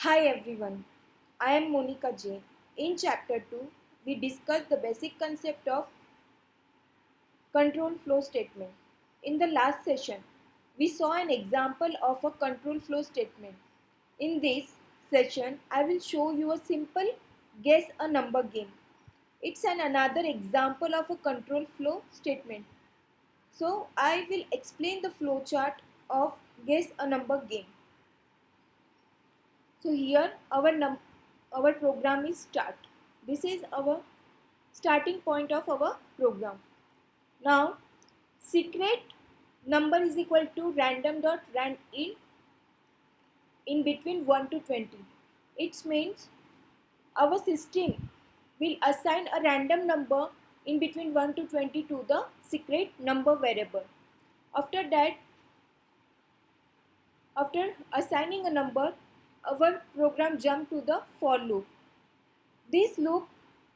Hi everyone, I am Monica J. In chapter 2, we discuss the basic concept of control flow statement. In the last session, we saw an example of a control flow statement. In this session, I will show you a simple guess a number game. It's another example of a control flow statement. So, I will explain the flow chart of guess a number game. So here our program is start. This is our starting point of our program. Now secret number is equal to random dot ran in between 1 to 20. It means our system will assign a random number in between 1 to 20 to the secret number variable. After that, after assigning a number, our program jump to the for loop. This loop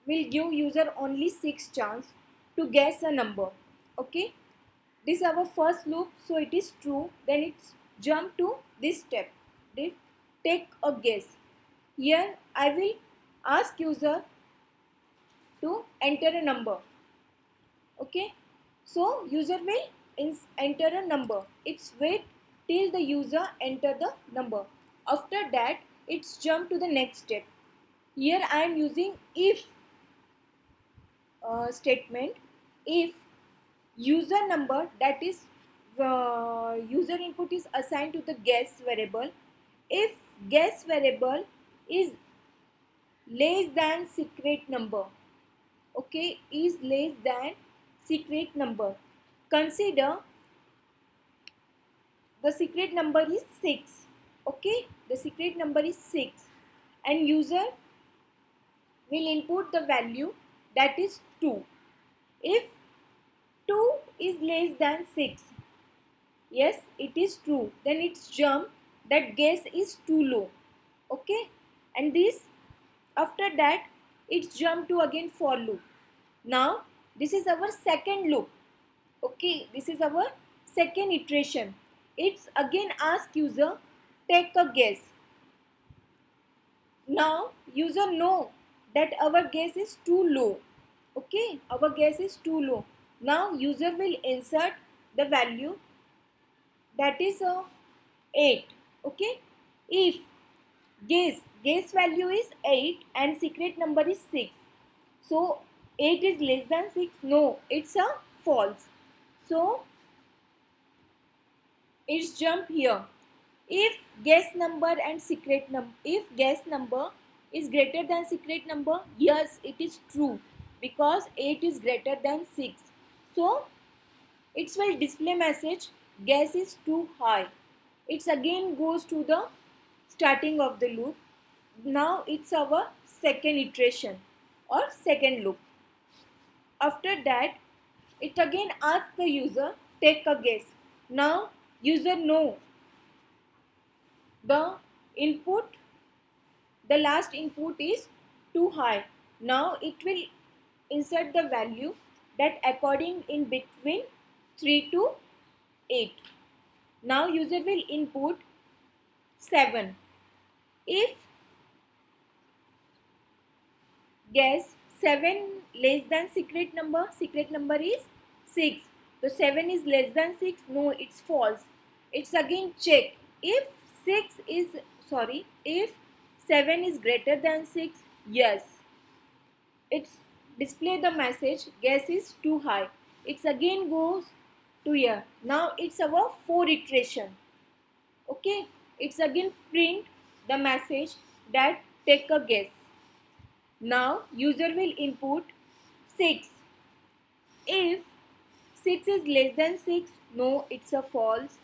will give user only 6 chance to guess a number. Okay, this is our first loop, so it is true. Then it's jump to this step. Take a guess. Here I will ask user to enter a number. Okay, so user will enter a number. It's wait till the user enter the number. After that, it's jump to the next step. Here I am using if statement. If user number, that is user input, is assigned to the guess variable, if guess variable is less than secret number, okay, is less than secret number, consider the secret number is 6. Okay, the secret number is 6 and user will input the value that is 2. If 2 is less than 6, yes, it is true, then it's jump that guess is too low. Okay, and this, after that, it's jump to again for loop. Now this is our second loop. Okay, this is our second iteration. It's again ask user take a guess. Now user know that our guess is too low. Okay, our guess is too low. Now user will insert the value that is 8. Okay, if guess value is 8 and secret number is 6, so 8 is less than 6, no, it's a false, so it's jump here. If guess number and secret number, if guess number is greater than secret number, yes, it is true because 8 is greater than 6, so it will display message guess is too high. It again goes to the starting of the loop. Now it's our second iteration or second loop. After that, it again asks the user take a guess. Now user know the input, the last input is too high. Now it will insert the value that according in between 3 to 8. Now user will input 7. If guess 7 less than secret number is 6. So 7 is less than 6, no, it's false. It's again check. If 6 is, sorry, if 7 is greater than 6, yes. It's display the message guess is too high. It's again goes to here. Now it's our 4 iteration. Okay, it's again print the message that take a guess. Now user will input 6. If 6 is less than 6, no, it's a false.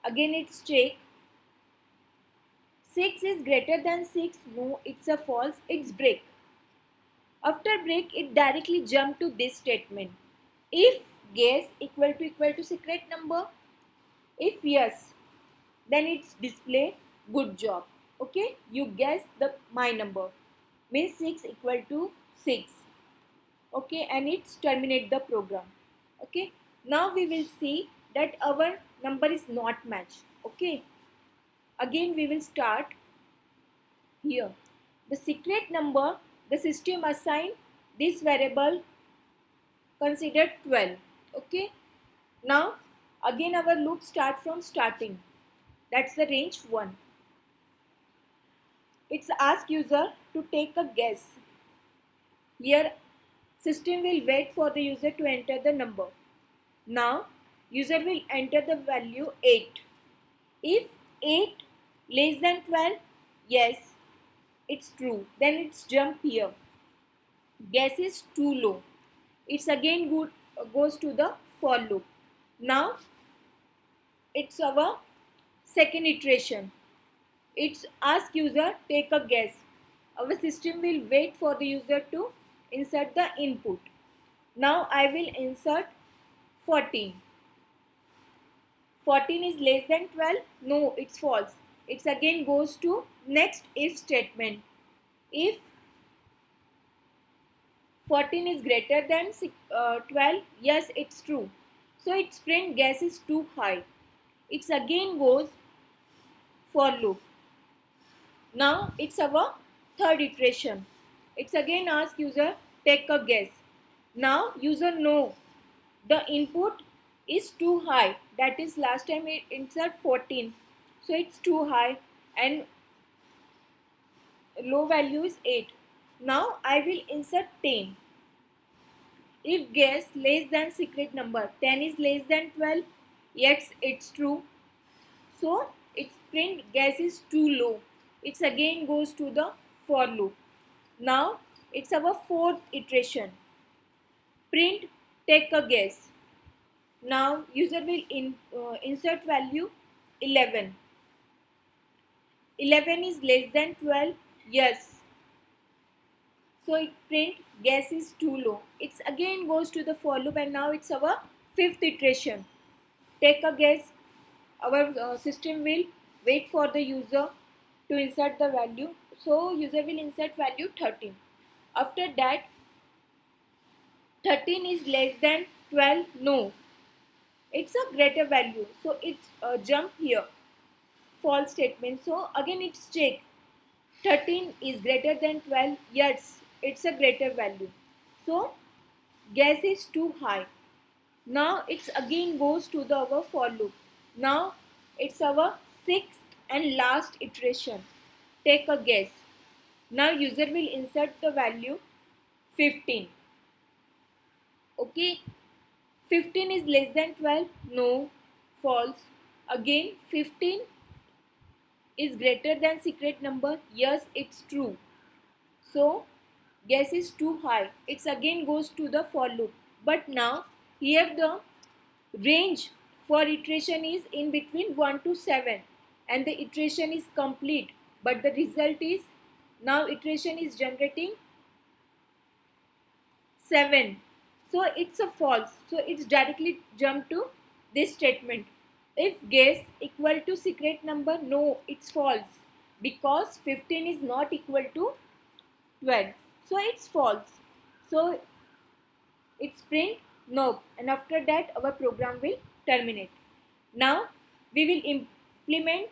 Again it's check. 6 is greater than 6, no, it's a false, it's break. After break, it directly jump to this statement. If guess equal to secret number, if yes, then it's display good job. Okay, you guess the my number, means 6 equal to 6. Okay, and it's terminate the program. Okay, now we will see that our number is not matched. Okay, again we will start. here. The secret number, the system assigned this variable considered 12. Okay. Now again our loop start from starting. That's the range 1. It's ask user to take a guess. Here system will wait for the user to enter the number. Now user will enter the value 8. If 8 less than 12, yes, it's true. Then it's jump here. Guess is too low. It's again goes to the for loop. Now it's our second iteration. It's ask user take a guess. Our system will wait for the user to insert the input. Now I will insert 14. 14 is less than 12? No, it's false. It again goes to next if statement. If 14 is greater than 12, yes, it's true. So its print guess is too high. It again goes for loop. Now it's our third iteration. It's again ask user take a guess. Now user know the input is too high. That is last time it insert 14. So it's too high and low value is 8. Now I will insert 10. If guess less than secret number, 10 is less than 12, yes, it's true. So its print guess is too low. It again goes to the for loop. Now it's our fourth iteration. Print take a guess. Now user will insert value 11. 11 is less than 12, yes. So it print guess is too low. It again goes to the for loop and now it's our fifth iteration. Take a guess. Our system will wait for the user to insert the value. So user will insert value 13. After that 13 is less than 12. No. It's a greater value. So it's jump here. False statement. So again it's check. 13 is greater than 12. Yes, it's a greater value. So guess is too high. Now it's again goes to the our for loop. Now it's our sixth and last iteration. Take a guess. Now user will insert the value 15. Okay. 15 is less than 12. No. False. Again 15 is greater than secret number. Yes, it's true. So guess is too high. It again goes to the for loop. But now here the range for iteration is in between 1 to 7 and the iteration is complete, but the result is now iteration is generating 7. So it's a false. So it's directly jump to this statement. If guess equal to secret number, no, it's false because 15 is not equal to 12. So it's false. So it's print no, and after that our program will terminate. Now we will implement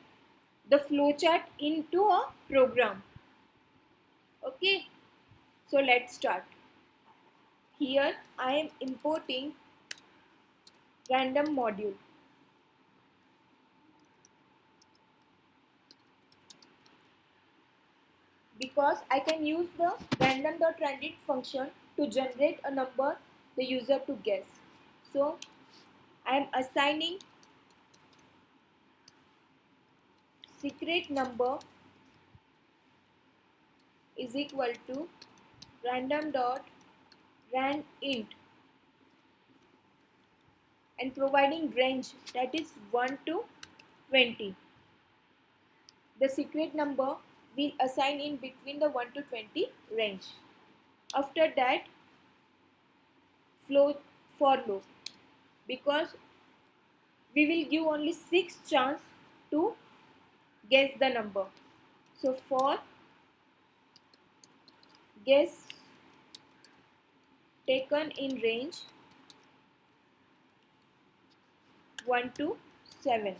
the flowchart into a program. Okay, so let's start. Here I am importing random module. Because I can use the random.random function to generate a number the user to guess. So I am assigning secret number is equal to random.randint and providing range that is 1 to 20. The secret number we assign in between the 1 to 20 range. After that flow for loop, because we will give only 6 chance to guess the number. So for guess taken in range 1 to 7.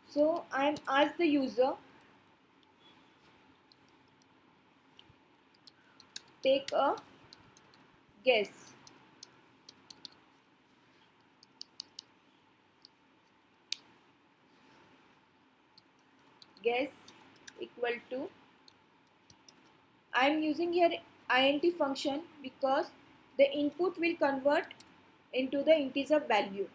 So I'm asked the user, take a guess. Guess equal to, I am using here int function because the input will convert into the integer value.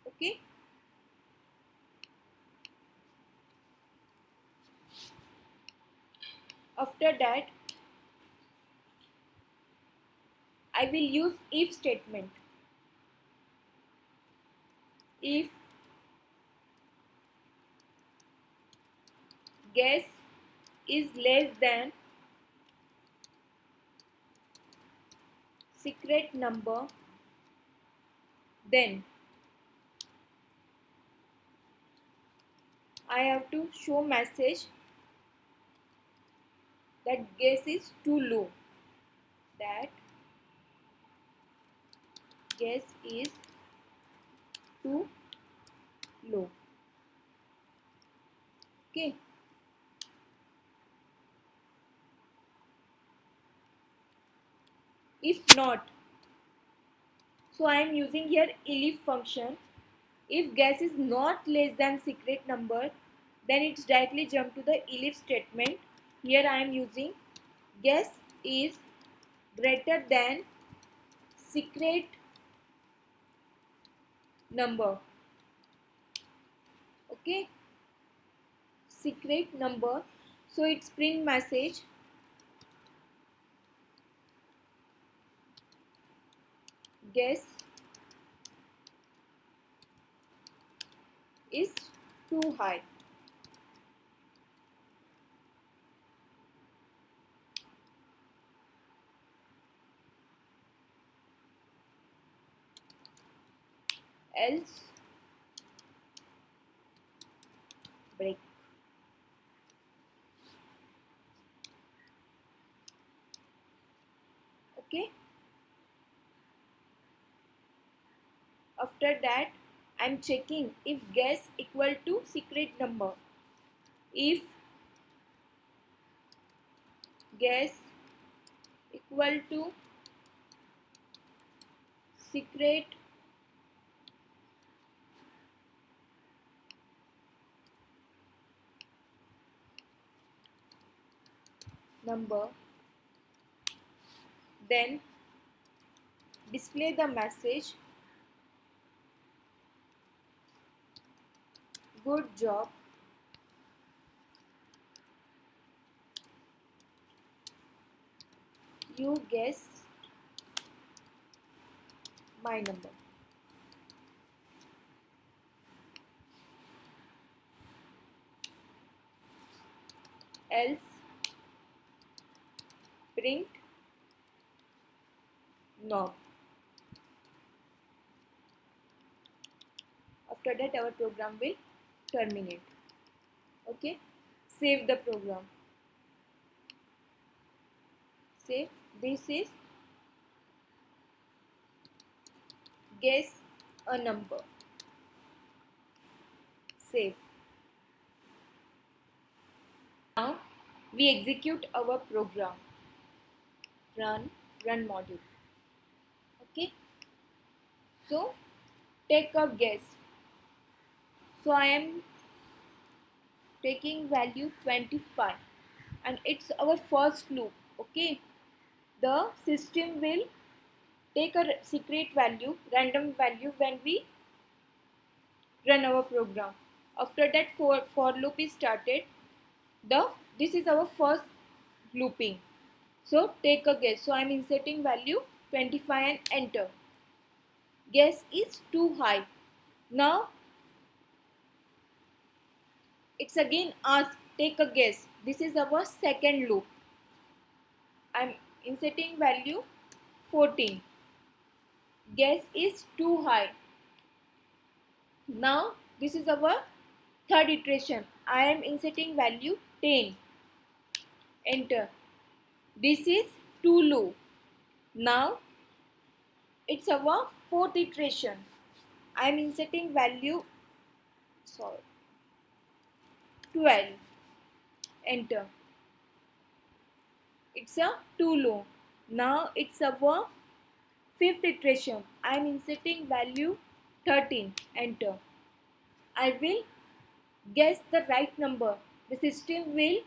Okay. After that, I will use if statement. If guess is less than secret number, then I have to show message that guess is too low. That guess is too low. Okay. If not, so I am using here elif function. If guess is not less than secret number, then it's directly jump to the elif statement. Here I am using guess is greater than secret number. Okay, secret number. So it's print message guess is too high. Else break. Okay. After that, I'm checking if guess equal to secret number. If guess equal to secret number, then display the message good job, you guessed my number. Else print no. After that our program will terminate. Okay, save the program. Save. This is guess a number. Save. Now we execute our program. Run module. Okay, so take a guess. So I am taking value 25 and it's our first loop. Okay, the system will take a secret value, random value when we run our program. After that for loop is started. This is our first looping. So take a guess. So I am inserting value 25 and enter. Guess is too high. Now it's again ask take a guess. This is our second loop. I am inserting value 14. Guess is too high. Now this is our third iteration. I am inserting value 10. Enter. This is too low. Now It's our fourth iteration. I am inserting value 12. Enter. It's a too low. Now it's our fifth iteration. I am inserting value 13. Enter. I will guess the right number. The system will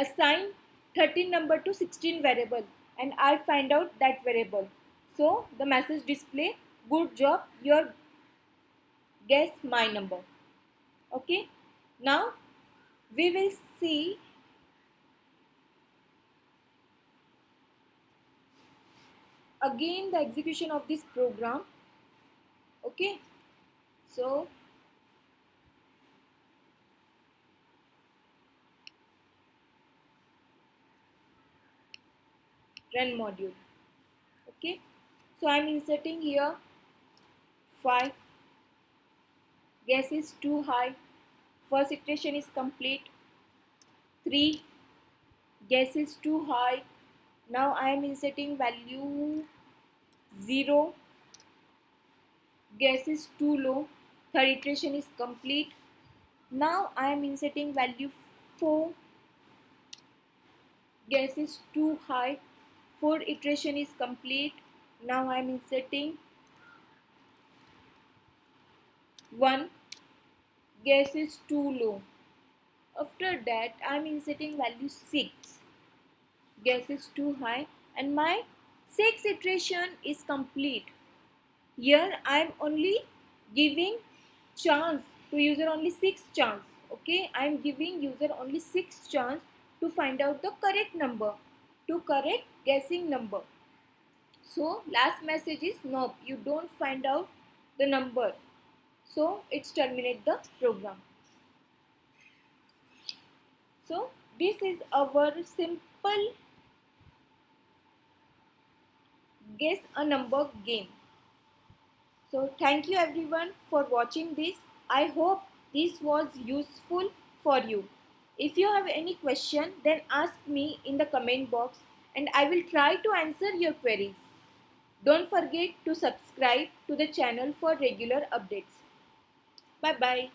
assign 13 number to 16 variable and I find out that variable. So the message display, good job, your guess my number. Okay. Now we will see again the execution of this program. Okay. So run module. Okay. So I am inserting here 5. Guess is too high. First iteration is complete. 3. Guess is too high. Now I am inserting value 0. Guess is too low. Third iteration is complete. Now I am inserting value 4. Guess is too high. Fourth iteration is complete. Now I am inserting 1. Guess is too low. After that I am inserting value 6. Guess is too high and my 6th iteration is complete. Here I am only giving chance to user, only 6 chance. Okay, I am giving user only 6 chance to find out the correct number, to correct guessing number. So last message is nope, you don't find out the number. So it's terminate the program. So this is our simple guess a number game. So thank you everyone for watching this. I hope this was useful for you. If you have any question, then ask me in the comment box and I will try to answer your queries. Don't forget to subscribe to the channel for regular updates. Bye bye.